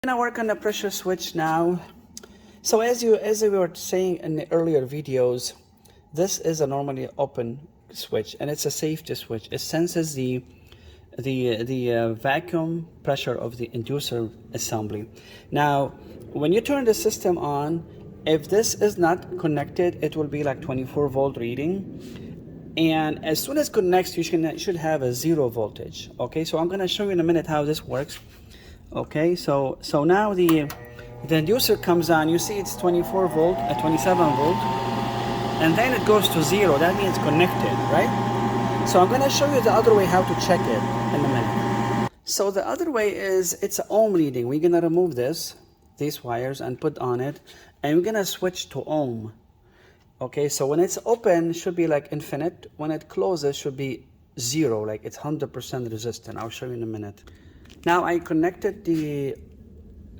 gonna work on the pressure switch now. So as we were saying in the earlier videos, this is a normally open switch and it's a safety switch. It senses the vacuum pressure of the inducer assembly. Now, when you turn the system on, if this is not connected, it will be like 24 volt reading. And as soon as it connects, you should have a 0 voltage. Okay, so I'm gonna show you in a minute how this works. Okay, so now the inducer comes on. You see it's 24 volt, 27 volt, and then it goes to 0. That means connected, right? So I'm gonna show you the other way how to check it in a minute. So the other way is it's an ohm reading. We're gonna remove these wires and put on it, and we're gonna switch to ohm. Okay, so when it's open, it should be like infinite. When it closes, should be 0, like it's 100% resistant. I'll show you in a minute. Now I connected the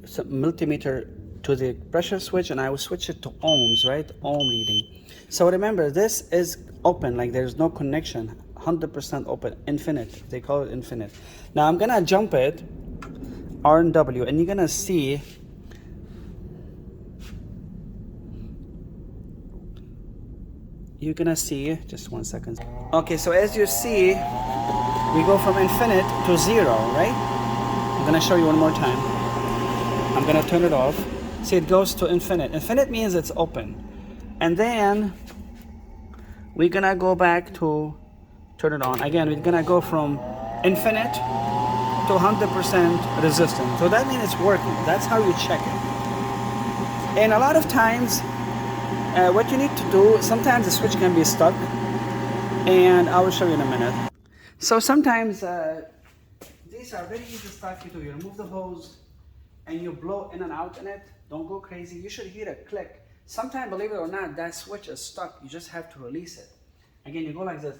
multimeter to the pressure switch and I will switch it to ohms, right? Ohm reading. So remember, this is open, like there's no connection, 100% open, infinite. They call it infinite. Now I'm gonna jump it, R and W, and you're gonna see just 1 second. Okay, so as you see, we go from infinite to 0, right? I'm gonna show you one more time. I'm gonna turn it off. See, it goes to infinite. Infinite means it's open. And then we're gonna go back to turn it on. Again, we're gonna go from infinite to 100% resistant. So that means it's working. That's how you check it. And a lot of times, what you need to do, sometimes the switch can be stuck, and I will show you in a minute. So sometimes these are very easy stuff you do. You remove the hose and you blow in and out in it. Don't go crazy. You should hear a click. Sometimes, believe it or not, that switch is stuck. You just have to release it. Again, you go like this.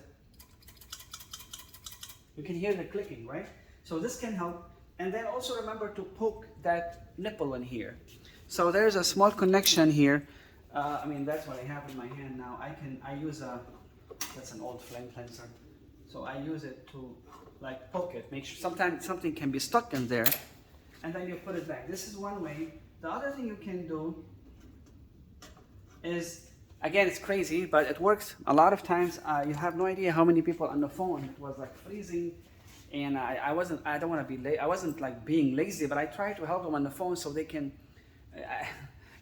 You can hear the clicking, right? So this can help. And then also remember to poke that nipple in here. So there's a small connection here. I mean, that's what I have in my hand now. I use that's an old flame cleanser. So I use it to like poke it. Make sure sometimes something can be stuck in there. And then you put it back. This is one way. The other thing you can do is, again, it's crazy, but it works. A lot of times, you have no idea how many people on the phone. It was like freezing, and I don't want to be late. I wasn't like being lazy, but I try to help them on the phone so they can,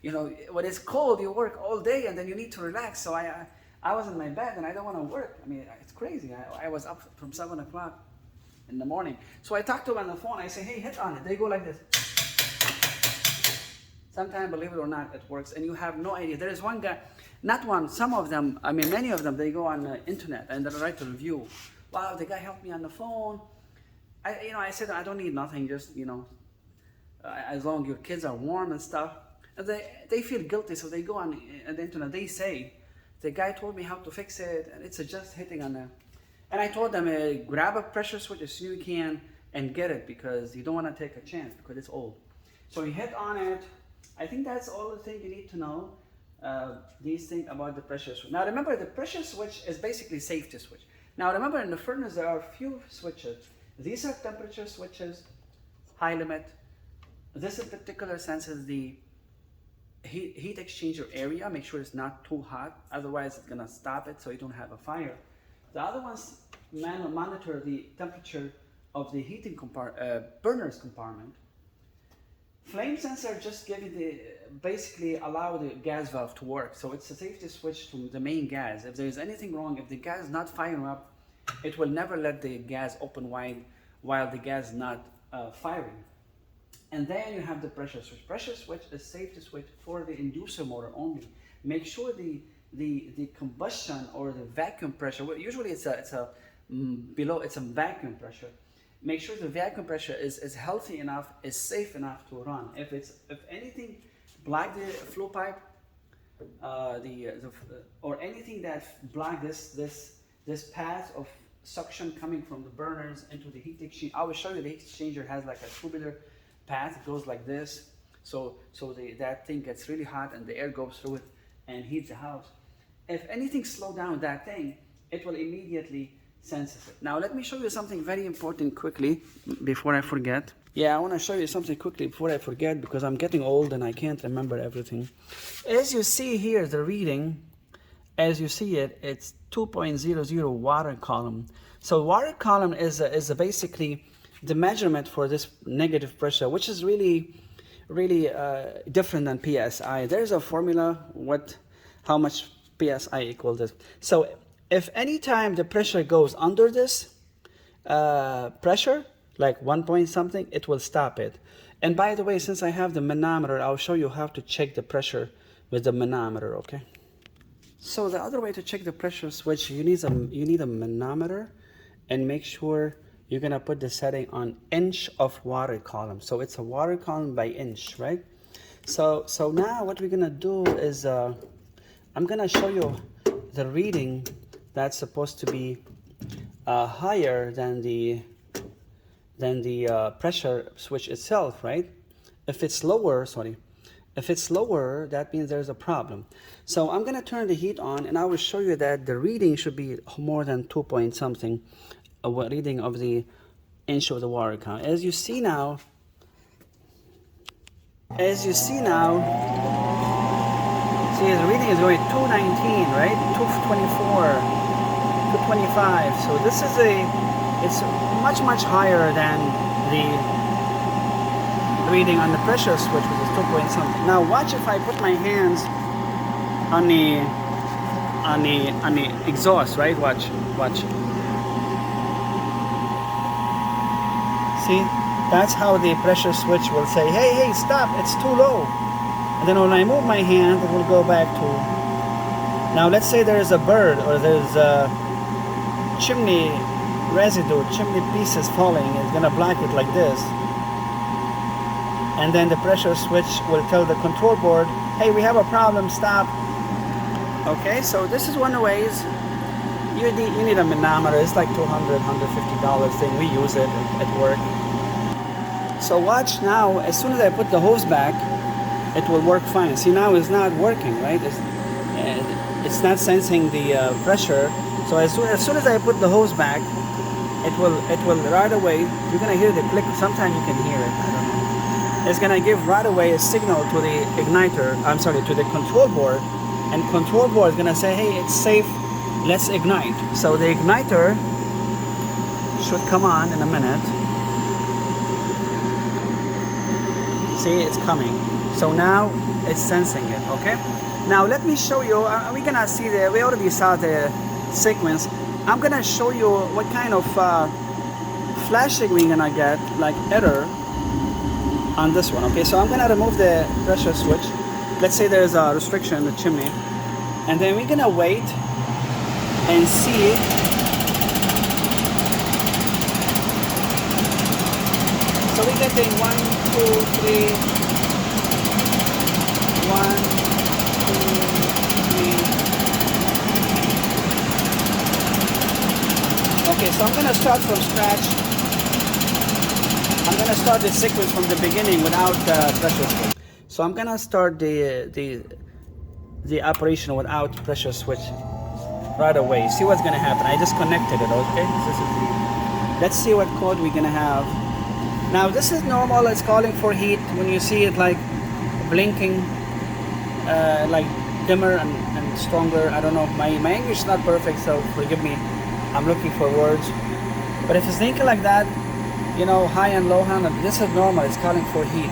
you know, when it's cold, you work all day and then you need to relax. So I was in my bed and I don't want to work. I mean, it's crazy. I was up from 7 o'clock in the morning. So I talk to them on the phone. I say, hey, hit on it. They go like this. Sometimes, believe it or not, it works, and you have no idea. There is one guy, not one, some of them, I mean, many of them, they go on the internet and they write a review. Wow, the guy helped me on the phone. I said, I don't need nothing, just, as long as your kids are warm and stuff. And they feel guilty, so they go on the internet. They say, the guy told me how to fix it, and it's just hitting on the. And I told them, grab a pressure switch as soon as you can and get it, because you don't want to take a chance because it's old. So you hit on it. I think that's all the thing you need to know. These things about the pressure switch. Now remember, the pressure switch is basically safety switch. Now remember, in the furnace there are a few switches. These are temperature switches, high limit. This in particular senses the heat exchanger area. Make sure it's not too hot, otherwise it's gonna stop it so you don't have a fire. The other ones monitor the temperature of the heating burner's compartment. Flame sensor just give you basically allow the gas valve to work. So it's a safety switch to the main gas. If there's anything wrong, if the gas is not firing up, it will never let the gas open wide while the gas is not firing. And then you have the pressure switch. Pressure switch is safety switch for the inducer motor only. Make sure the combustion or the vacuum pressure, well, usually it's a vacuum pressure. Make sure the vacuum pressure is healthy enough, is safe enough to run. If anything block the flow pipe, or anything that block this path of suction coming from the burners into the heat exchanger. I will show you the heat exchanger has like a tubular path. It goes like this. So that thing gets really hot and the air goes through it and heats the house. If anything slow down that thing, it will immediately sense it. Now let me show you something very important quickly before I forget. Yeah, I want to show you something quickly before I forget, because I'm getting old and I can't remember everything. As you see here, the reading, as you see it, it's 2.00 water column. So water column is basically the measurement for this negative pressure, which is really different than PSI. There's a formula how much PSI equals this. So if any time the pressure goes under this pressure, like 1 point something, it will stop it. And by the way, since I have the manometer, I'll show you how to check the pressure with the manometer, okay? So the other way to check the pressure switch, you need a manometer, and make sure you're gonna put the setting on inch of water column. So it's a water column by inch, right? So now what we're gonna do is I'm gonna show you the reading that's supposed to be higher than the pressure switch itself, right? If it's lower, that means there's a problem. So I'm gonna turn the heat on, and I will show you that the reading should be more than 2 point something, a reading of the inch of the water count. As you see now, see the reading is going 219, right? 224, 225. So this is it's much higher than the reading on the pressure switch, which is 2 point something. Now watch if I put my hands on the exhaust, right? Watch. See, that's how the pressure switch will say, hey, stop, it's too low. And then when I move my hand, it will go back to. Now let's say there is a bird, or there's a chimney residue, chimney pieces falling. It's gonna block it like this. And then the pressure switch will tell the control board, hey, we have a problem, stop. Okay, so this is one of the ways. You need a manometer. It's like $200, $150 thing. We use it at work. So watch now, as soon as I put the hose back, it will work fine. See, now it's not working, right? It's not sensing the pressure. So as soon as I put the hose back, it will right away, you're gonna hear the click. Sometimes you can hear it, I don't know. It's gonna give right away a signal to the igniter, to the control board, and control board is gonna say, hey, it's safe, let's ignite. So the igniter should come on in a minute. See, it's coming. So now it's sensing it, okay? Now let me show you, we're gonna see we already saw the sequence. I'm gonna show you what kind of flashing we're gonna get, like error, on this one, okay? So I'm gonna remove the pressure switch. Let's say there's a restriction in the chimney. And then we're gonna wait and see. So we're getting 1, 2, 3, 1, 2, 3. Okay, so I'm gonna start from scratch. I'm gonna start the sequence from the beginning without pressure switch. So I'm gonna start the operation without pressure switch right away. See what's gonna happen. I just connected it, okay? Let's see what code we're gonna have. Now this is normal, it's calling for heat. When you see it like blinking, like dimmer and stronger, I don't know, my English is not perfect, so forgive me, I'm looking for words. But if it's thinking like that, you know, high and low hand, this is normal, it's calling for heat.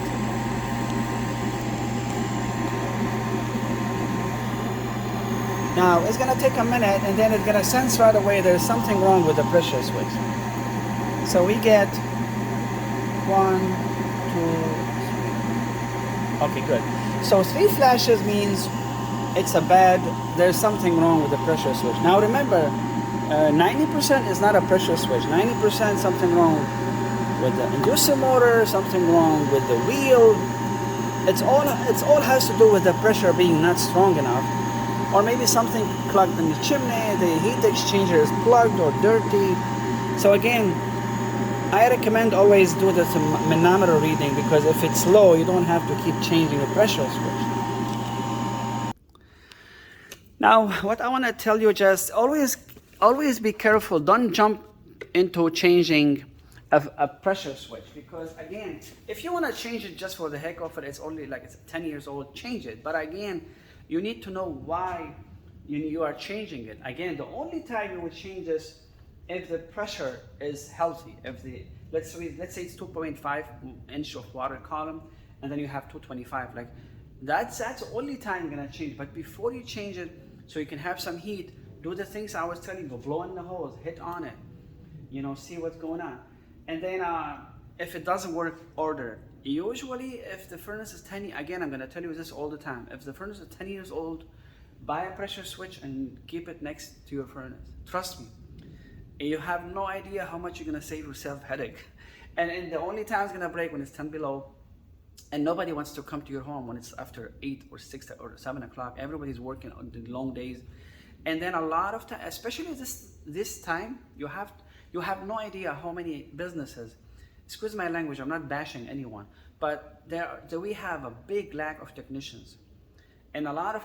Now it's gonna take a minute, and then it's gonna sense right away there's something wrong with the pressure switch. So we get 1, 2, 3. Okay, good. So 3 flashes means there's something wrong with the pressure switch. Now remember, 90% is not a pressure switch. 90% something wrong with the inducer motor, something wrong with the wheel. It's all has to do with the pressure being not strong enough. Or maybe something clogged in the chimney, the heat exchanger is plugged or dirty. So again, I recommend always do this manometer reading, because if it's low, you don't have to keep changing the pressure switch. Now, what I want to tell you, just always be careful. Don't jump into changing a pressure switch, because again, if you want to change it just for the heck of it, it's only like it's 10 years old, change it. But again, you need to know why you are changing it. Again, the only time you would change this if the pressure is healthy. If the let's say it's 2.5 inch of water column, and then you have 225, like that's the only time you're gonna change. But before you change it, so you can have some heat, do the things I was telling you, blow in the hose, hit on it, you know, see what's going on. And then if it doesn't work, order. Usually if the furnace is 10, again, I'm gonna tell you this all the time, if the furnace is 10 years old, buy a pressure switch and keep it next to your furnace. Trust me, you have no idea how much you're gonna save yourself headache. And the only time it's gonna break when it's 10 below, and nobody wants to come to your home when it's after 8 or 6 or 7 o'clock. Everybody's working on the long days. And then a lot of time, especially this time, you have no idea how many businesses, excuse my language, I'm not bashing anyone, but we have a big lack of technicians. And a lot of